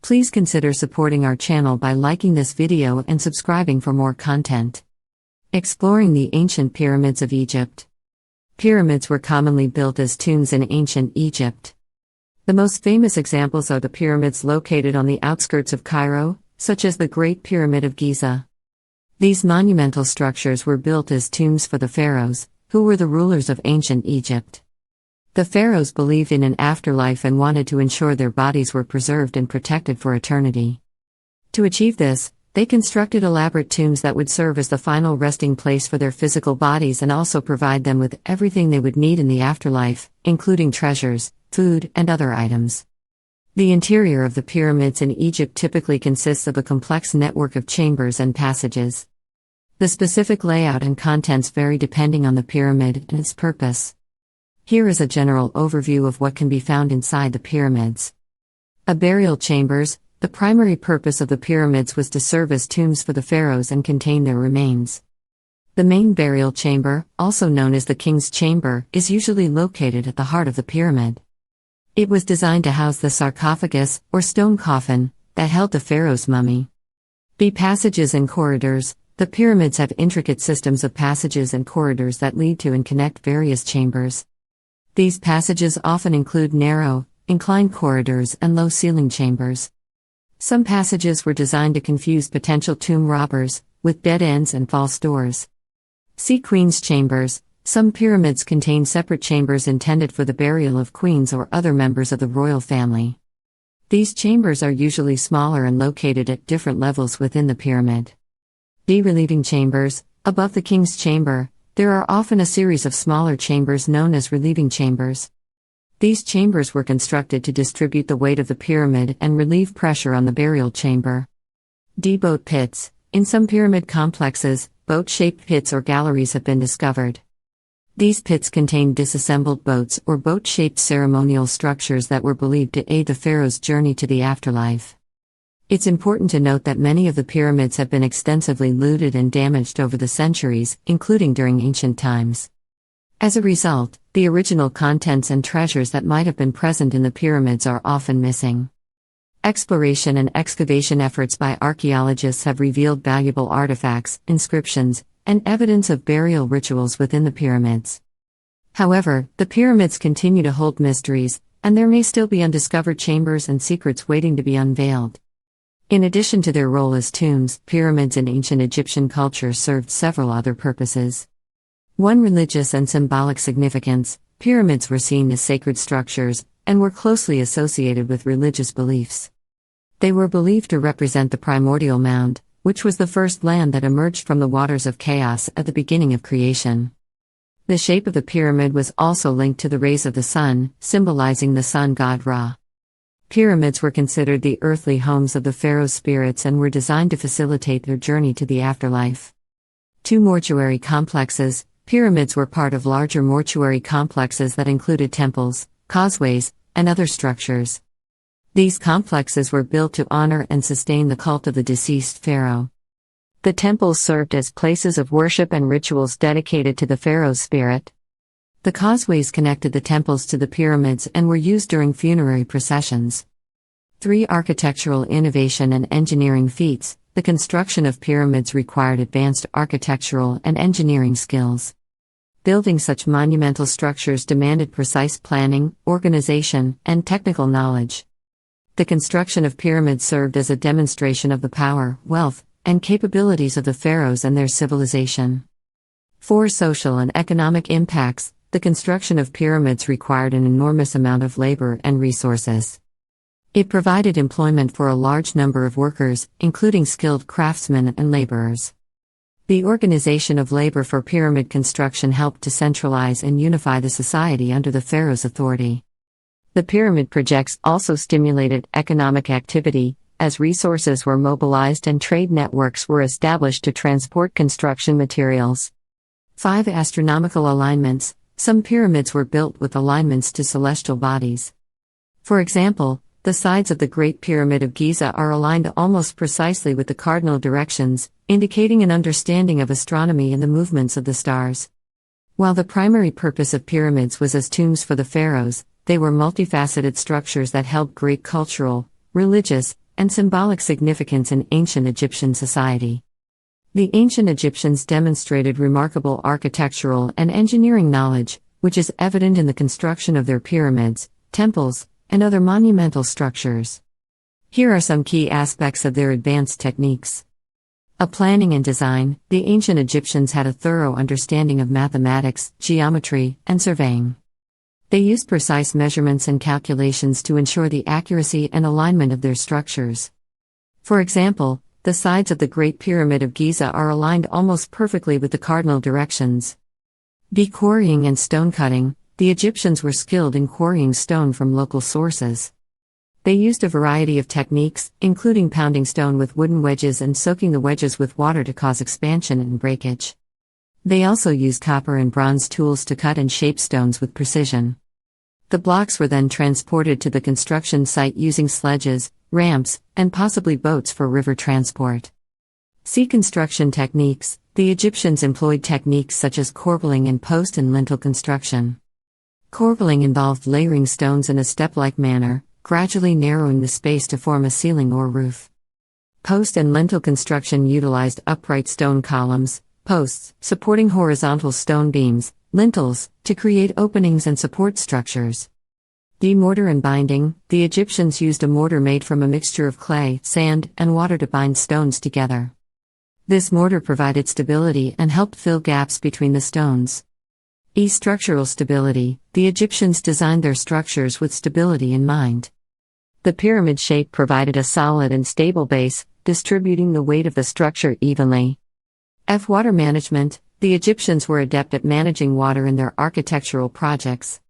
Please consider supporting our channel by liking this video and subscribing for more content. Exploring the ancient pyramids of Egypt. Pyramids were commonly built as tombs in ancient Egypt. The most famous examples are the pyramids located on the outskirts of Cairo, such as the Great Pyramid of Giza. These monumental structures were built as tombs for the pharaohs, who were the rulers of ancient Egypt. The pharaohs believed in an afterlife and wanted to ensure their bodies were preserved and protected for eternity. To achieve this, they constructed elaborate tombs that would serve as the final resting place for their physical bodies and also provide them with everything they would need in the afterlife, including treasures, food, and other items. The interior of the pyramids in Egypt typically consists of a complex network of chambers and passages. The specific layout and contents vary depending on the pyramid and its purpose. Here is a general overview of what can be found inside the pyramids. Burial chambers. The primary purpose of the pyramids was to serve as tombs for the pharaohs and contain their remains. The main burial chamber, also known as the king's chamber, is usually located at the heart of the pyramid. It was designed to house the sarcophagus, or stone coffin, that held the pharaoh's mummy. Passages and corridors. The pyramids have intricate systems of passages and corridors that lead to and connect various chambers. These passages often include narrow, inclined corridors and low-ceiling chambers. Some passages were designed to confuse potential tomb robbers, with dead ends and false doors. See queen's chambers. Some pyramids contain separate chambers intended for the burial of queens or other members of the royal family. These chambers are usually smaller and located at different levels within the pyramid. Relieving chambers. Above the king's chamber, there are often a series of smaller chambers known as relieving chambers. These chambers were constructed to distribute the weight of the pyramid and relieve pressure on the burial chamber. Boat pits. In some pyramid complexes, boat-shaped pits or galleries have been discovered. These pits contain disassembled boats or boat-shaped ceremonial structures that were believed to aid the pharaoh's journey to the afterlife. It's important to note that many of the pyramids have been extensively looted and damaged over the centuries, including during ancient times. As a result, the original contents and treasures that might have been present in the pyramids are often missing. Exploration and excavation efforts by archaeologists have revealed valuable artifacts, inscriptions, and evidence of burial rituals within the pyramids. However, the pyramids continue to hold mysteries, and there may still be undiscovered chambers and secrets waiting to be unveiled. In addition to their role as tombs, pyramids in ancient Egyptian culture served several other purposes. 1. Religious and symbolic significance. Pyramids were seen as sacred structures, and were closely associated with religious beliefs. They were believed to represent the primordial mound, which was the first land that emerged from the waters of chaos at the beginning of creation. The shape of the pyramid was also linked to the rays of the sun, symbolizing the sun god Ra. Pyramids were considered the earthly homes of the pharaoh's spirits and were designed to facilitate their journey to the afterlife. 2. Mortuary complexes. Pyramids were part of larger mortuary complexes that included temples, causeways, and other structures. These complexes were built to honor and sustain the cult of the deceased pharaoh. The temples served as places of worship and rituals dedicated to the pharaoh's spirit. The causeways connected the temples to the pyramids and were used during funerary processions. 3. Architectural innovation and engineering feats. The construction of pyramids required advanced architectural and engineering skills. Building such monumental structures demanded precise planning, organization, and technical knowledge. The construction of pyramids served as a demonstration of the power, wealth, and capabilities of the pharaohs and their civilization. 4. Social and economic impacts. The construction of pyramids required an enormous amount of labor and resources. It provided employment for a large number of workers, including skilled craftsmen and laborers. The organization of labor for pyramid construction helped to centralize and unify the society under the pharaoh's authority. The pyramid projects also stimulated economic activity, as resources were mobilized and trade networks were established to transport construction materials. 5. Astronomical alignments. Some pyramids were built with alignments to celestial bodies. For example, the sides of the Great Pyramid of Giza are aligned almost precisely with the cardinal directions, indicating an understanding of astronomy and the movements of the stars. While the primary purpose of pyramids was as tombs for the pharaohs, they were multifaceted structures that held great cultural, religious, and symbolic significance in ancient Egyptian society. The ancient Egyptians demonstrated remarkable architectural and engineering knowledge, which is evident in the construction of their pyramids, temples, and other monumental structures. Here are some key aspects of their advanced techniques. Planning and design. The ancient Egyptians had a thorough understanding of mathematics, geometry, and surveying. They used precise measurements and calculations to ensure the accuracy and alignment of their structures. For example, the sides of the Great Pyramid of Giza are aligned almost perfectly with the cardinal directions. Quarrying and stone cutting. The Egyptians were skilled in quarrying stone from local sources. They used a variety of techniques, including pounding stone with wooden wedges and soaking the wedges with water to cause expansion and breakage. They also used copper and bronze tools to cut and shape stones with precision. The blocks were then transported to the construction site using sledges, ramps, and possibly boats for river transport. Sea construction techniques. The Egyptians employed techniques such as corbelling and post and lintel construction. Corbelling involved layering stones in a step-like manner, gradually narrowing the space to form a ceiling or roof. Post and lintel construction utilized upright stone columns, posts, supporting horizontal stone beams, lintels, to create openings and support structures. Mortar and binding. The Egyptians used a mortar made from a mixture of clay, sand, and water to bind stones together. This mortar provided stability and helped fill gaps between the stones. Structural stability. The Egyptians designed their structures with stability in mind. The pyramid shape provided a solid and stable base, distributing the weight of the structure evenly. Water management. The Egyptians were adept at managing water in their architectural projects.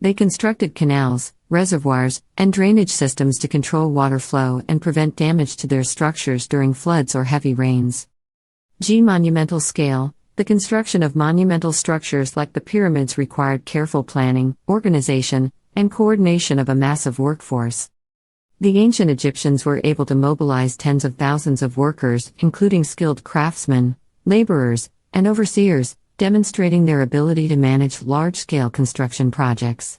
They constructed canals, reservoirs, and drainage systems to control water flow and prevent damage to their structures during floods or heavy rains. Monumental scale. The construction of monumental structures like the pyramids required careful planning, organization, and coordination of a massive workforce. The ancient Egyptians were able to mobilize tens of thousands of workers, including skilled craftsmen, laborers, and overseers, demonstrating their ability to manage large-scale construction projects.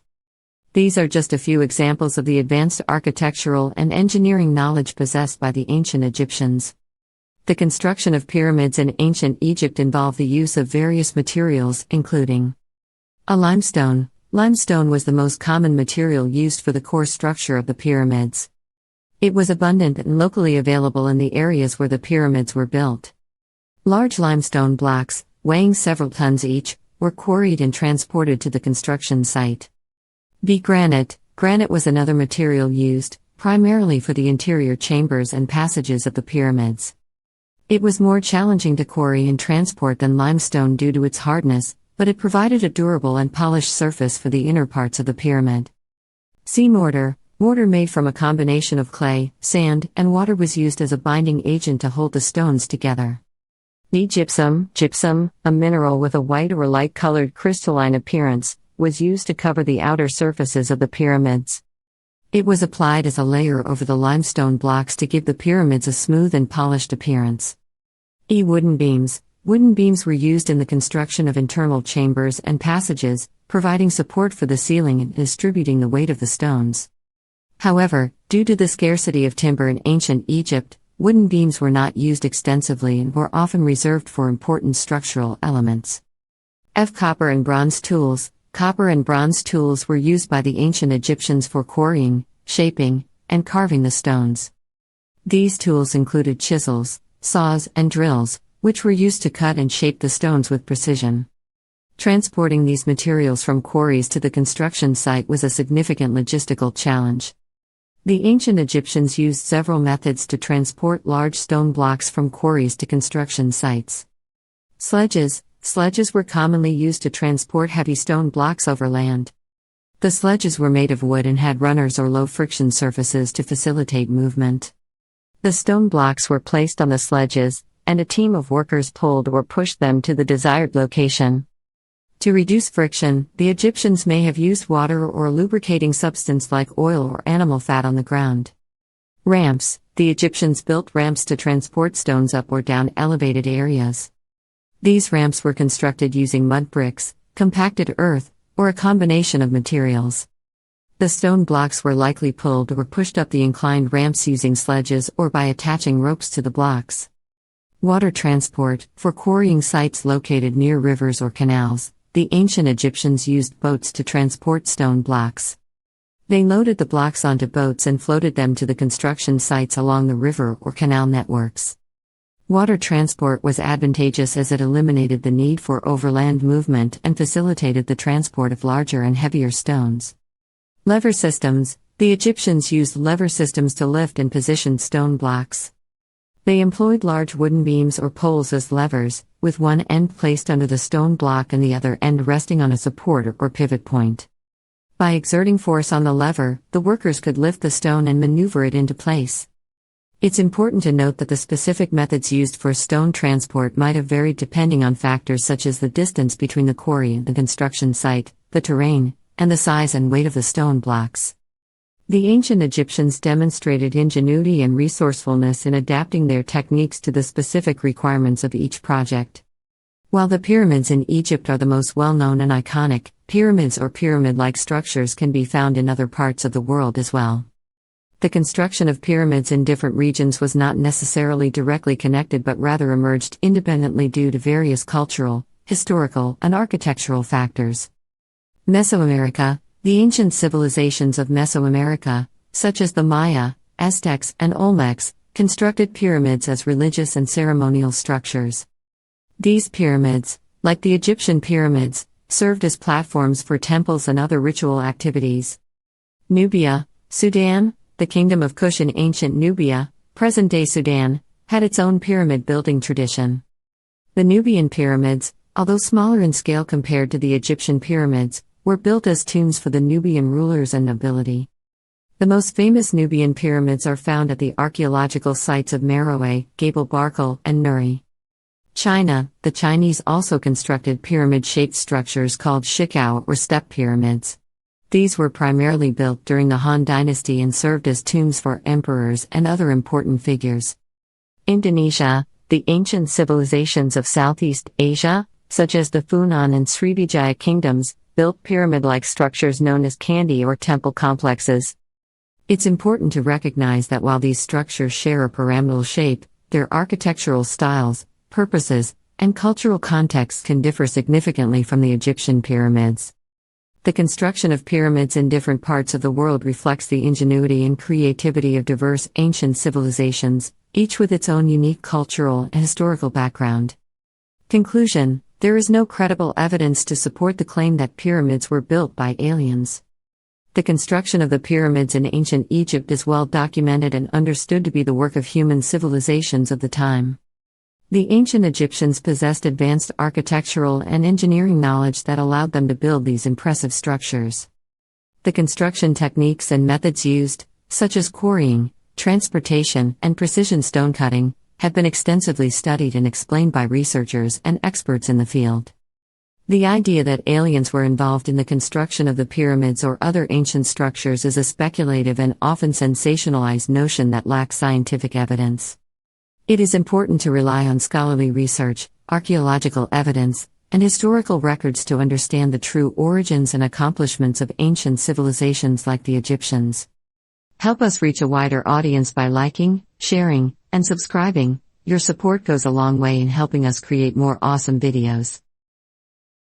These are just a few examples of the advanced architectural and engineering knowledge possessed by the ancient Egyptians. The construction of pyramids in ancient Egypt involved the use of various materials, including limestone. Limestone was the most common material used for the core structure of the pyramids. It was abundant and locally available in the areas where the pyramids were built. Large limestone blocks, weighing several tons each, were quarried and transported to the construction site. Granite. Granite was another material used, primarily for the interior chambers and passages of the pyramids. It was more challenging to quarry and transport than limestone due to its hardness, but it provided a durable and polished surface for the inner parts of the pyramid. Mortar. Mortar made from a combination of clay, sand, and water was used as a binding agent to hold the stones together. Gypsum. Gypsum, a mineral with a white or light-colored crystalline appearance, was used to cover the outer surfaces of the pyramids. It was applied as a layer over the limestone blocks to give the pyramids a smooth and polished appearance. Wooden beams. Wooden beams were used in the construction of internal chambers and passages, providing support for the ceiling and distributing the weight of the stones. However, due to the scarcity of timber in ancient Egypt, wooden beams were not used extensively and were often reserved for important structural elements. Copper and bronze tools. Copper and bronze tools were used by the ancient Egyptians for quarrying, shaping, and carving the stones. These tools included chisels, saws, and drills, which were used to cut and shape the stones with precision. Transporting these materials from quarries to the construction site was a significant logistical challenge. The ancient Egyptians used several methods to transport large stone blocks from quarries to construction sites. Sledges. Sledges were commonly used to transport heavy stone blocks over land. The sledges were made of wood and had runners or low-friction surfaces to facilitate movement. The stone blocks were placed on the sledges, and a team of workers pulled or pushed them to the desired location. To reduce friction, the Egyptians may have used water or a lubricating substance like oil or animal fat on the ground. Ramps. The Egyptians built ramps to transport stones up or down elevated areas. These ramps were constructed using mud bricks, compacted earth, or a combination of materials. The stone blocks were likely pulled or pushed up the inclined ramps using sledges or by attaching ropes to the blocks. Water transport. For quarrying sites located near rivers or canals, the ancient Egyptians used boats to transport stone blocks. They loaded the blocks onto boats and floated them to the construction sites along the river or canal networks. Water transport was advantageous as it eliminated the need for overland movement and facilitated the transport of larger and heavier stones. Lever systems. The Egyptians used lever systems to lift and position stone blocks. They employed large wooden beams or poles as levers, with one end placed under the stone block and the other end resting on a support or pivot point. By exerting force on the lever, the workers could lift the stone and maneuver it into place. It's important to note that the specific methods used for stone transport might have varied depending on factors such as the distance between the quarry and the construction site, the terrain, and the size and weight of the stone blocks. The ancient Egyptians demonstrated ingenuity and resourcefulness in adapting their techniques to the specific requirements of each project. While the pyramids in Egypt are the most well-known and iconic, pyramids or pyramid-like structures can be found in other parts of the world as well. The construction of pyramids in different regions was not necessarily directly connected but rather emerged independently due to various cultural, historical, and architectural factors. Mesoamerica. The ancient civilizations of Mesoamerica, such as the Maya, Aztecs, and Olmecs, constructed pyramids as religious and ceremonial structures. These pyramids, like the Egyptian pyramids, served as platforms for temples and other ritual activities. Nubia, Sudan. The kingdom of Kush in ancient Nubia, present-day Sudan, had its own pyramid-building tradition. The Nubian pyramids, although smaller in scale compared to the Egyptian pyramids, were built as tombs for the Nubian rulers and nobility. The most famous Nubian pyramids are found at the archaeological sites of Meroe, Gebel Barkal, and Nuri. China. The Chinese also constructed pyramid-shaped structures called shikao or step pyramids. These were primarily built during the Han Dynasty and served as tombs for emperors and other important figures. Indonesia. The ancient civilizations of Southeast Asia, such as the Funan and Srivijaya kingdoms, built pyramid-like structures known as candi or temple complexes. It's important to recognize that while these structures share a pyramidal shape, their architectural styles, purposes, and cultural contexts can differ significantly from the Egyptian pyramids. The construction of pyramids in different parts of the world reflects the ingenuity and creativity of diverse ancient civilizations, each with its own unique cultural and historical background. Conclusion. There is no credible evidence to support the claim that pyramids were built by aliens. The construction of the pyramids in ancient Egypt is well documented and understood to be the work of human civilizations of the time. The ancient Egyptians possessed advanced architectural and engineering knowledge that allowed them to build these impressive structures. The construction techniques and methods used, such as quarrying, transportation, and precision stone cutting, have been extensively studied and explained by researchers and experts in the field. The idea that aliens were involved in the construction of the pyramids or other ancient structures is a speculative and often sensationalized notion that lacks scientific evidence. It is important to rely on scholarly research, archaeological evidence, and historical records to understand the true origins and accomplishments of ancient civilizations like the Egyptians. Help us reach a wider audience by liking, sharing, and subscribing. Your support goes a long way in helping us create more awesome videos.